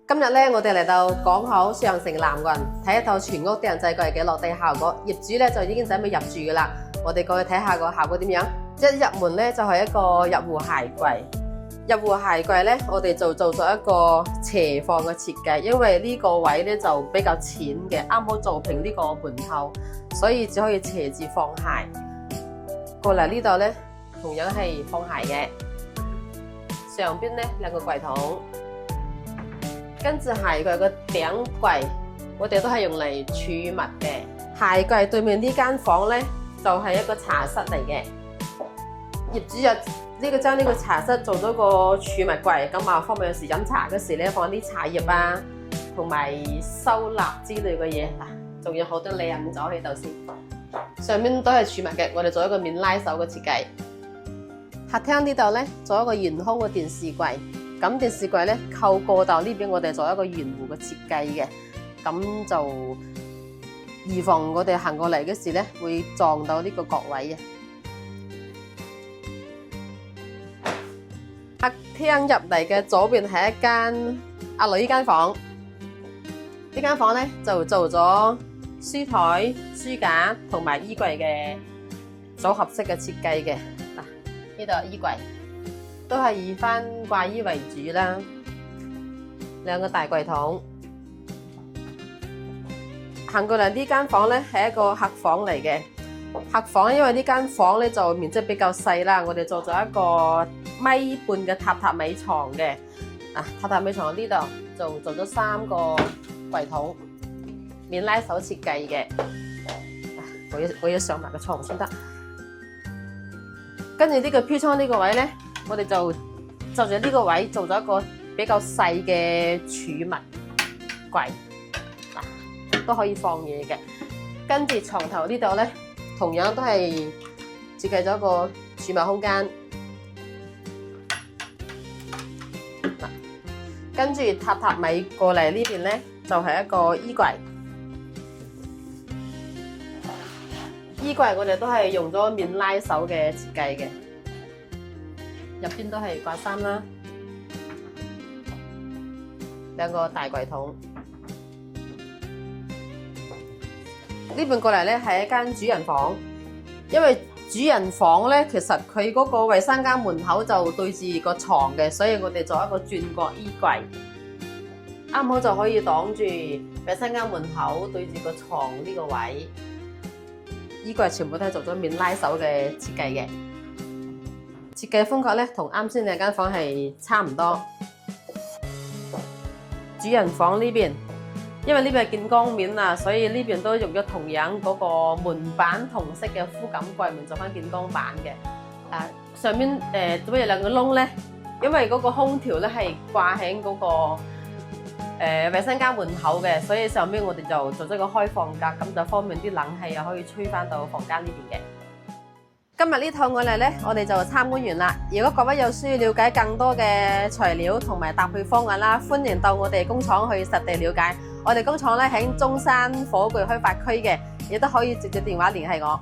今日咧，我哋嚟到港口上城南岸睇一套全屋定制櫃嘅落地效果。業主咧就已經準備入住噶啦，我哋過去睇下個效果點樣。一入門咧就係一個入戶鞋櫃。入戶鞋櫃咧，我哋就做咗一個斜放嘅設計，因為呢個位咧就比較淺嘅，啱好做平呢個門口，所以只可以斜住放鞋。過嚟呢度咧，同樣係放鞋嘅，上邊咧兩個櫃桶。跟住鞋櫃個頂櫃，我哋都係用嚟儲物嘅。鞋櫃對面呢間房咧，就係一個茶室嚟嘅。業主就將呢個茶室做咗個儲物櫃，咁啊方便有時飲茶嗰時咧放啲茶葉啊，同埋收納之類嘅嘢嗱，仲有好多靚咗喺度先。上面都係儲物嘅，我哋做一個免拉手嘅設計。客廳呢度咧，做一個懸空嘅電視櫃。咁電視櫃咧扣過道呢邊，我哋做一個圓弧嘅設計嘅，咁就預防我哋行過嚟嘅時咧會撞到呢個角位啊。客廳入嚟嘅左邊係一間阿女間房，呢間房咧就做咗書台、書架同埋衣櫃嘅組合式嘅設計嘅。嗱，呢度係衣櫃。都係以翻掛衣為主啦，兩個大櫃桶。行過嚟呢間房咧係一個客房嚟嘅，客房因為呢間房咧就面積比較細啦，我哋做咗一個米半嘅榻米床嘅。榻米床呢度就做咗3個櫃桶，免拉手設計嘅。我要上埋個床先得。跟住呢個飄窗呢個位咧，我哋就住呢個位做咗一個比較細嘅儲物櫃，都可以放嘢嘅。跟住床頭呢度咧，同樣都係設計咗一個儲物空間。跟住榻米過嚟呢邊咧，就係一個衣櫃。衣櫃我哋都係用咗免拉手嘅設計嘅。入邊都係掛衫啦，兩個大櫃桶。呢邊過嚟咧係一間主人房，因為主人房咧其實佢嗰個衛生間門口就對住個床嘅，所以我哋做一個轉角衣櫃，啱好就可以擋住衛生間門口對住個床呢個位。衣櫃全部都係做咗免拉手嘅設計嘅。設計風格咧，同啱先兩間房係差唔多。主人房呢邊，因為呢邊係見光面啊，所以呢邊都用咗同樣嗰個門板同色嘅膚感櫃門做翻見光板嘅。上面做咩有2個窿咧？因為嗰個空調咧係掛喺嗰個衛生間門口嘅，所以上面我哋就做咗個開放格，咁就方便啲冷氣啊可以吹翻到房間呢邊嘅。今日呢套我哋就參觀完啦。如果各位有需要了解更多嘅材料同埋搭配方案啦，歡迎到我哋工廠去實地了解。我哋工廠咧喺中山火炬開發區嘅，亦都可以直接電話聯繫我。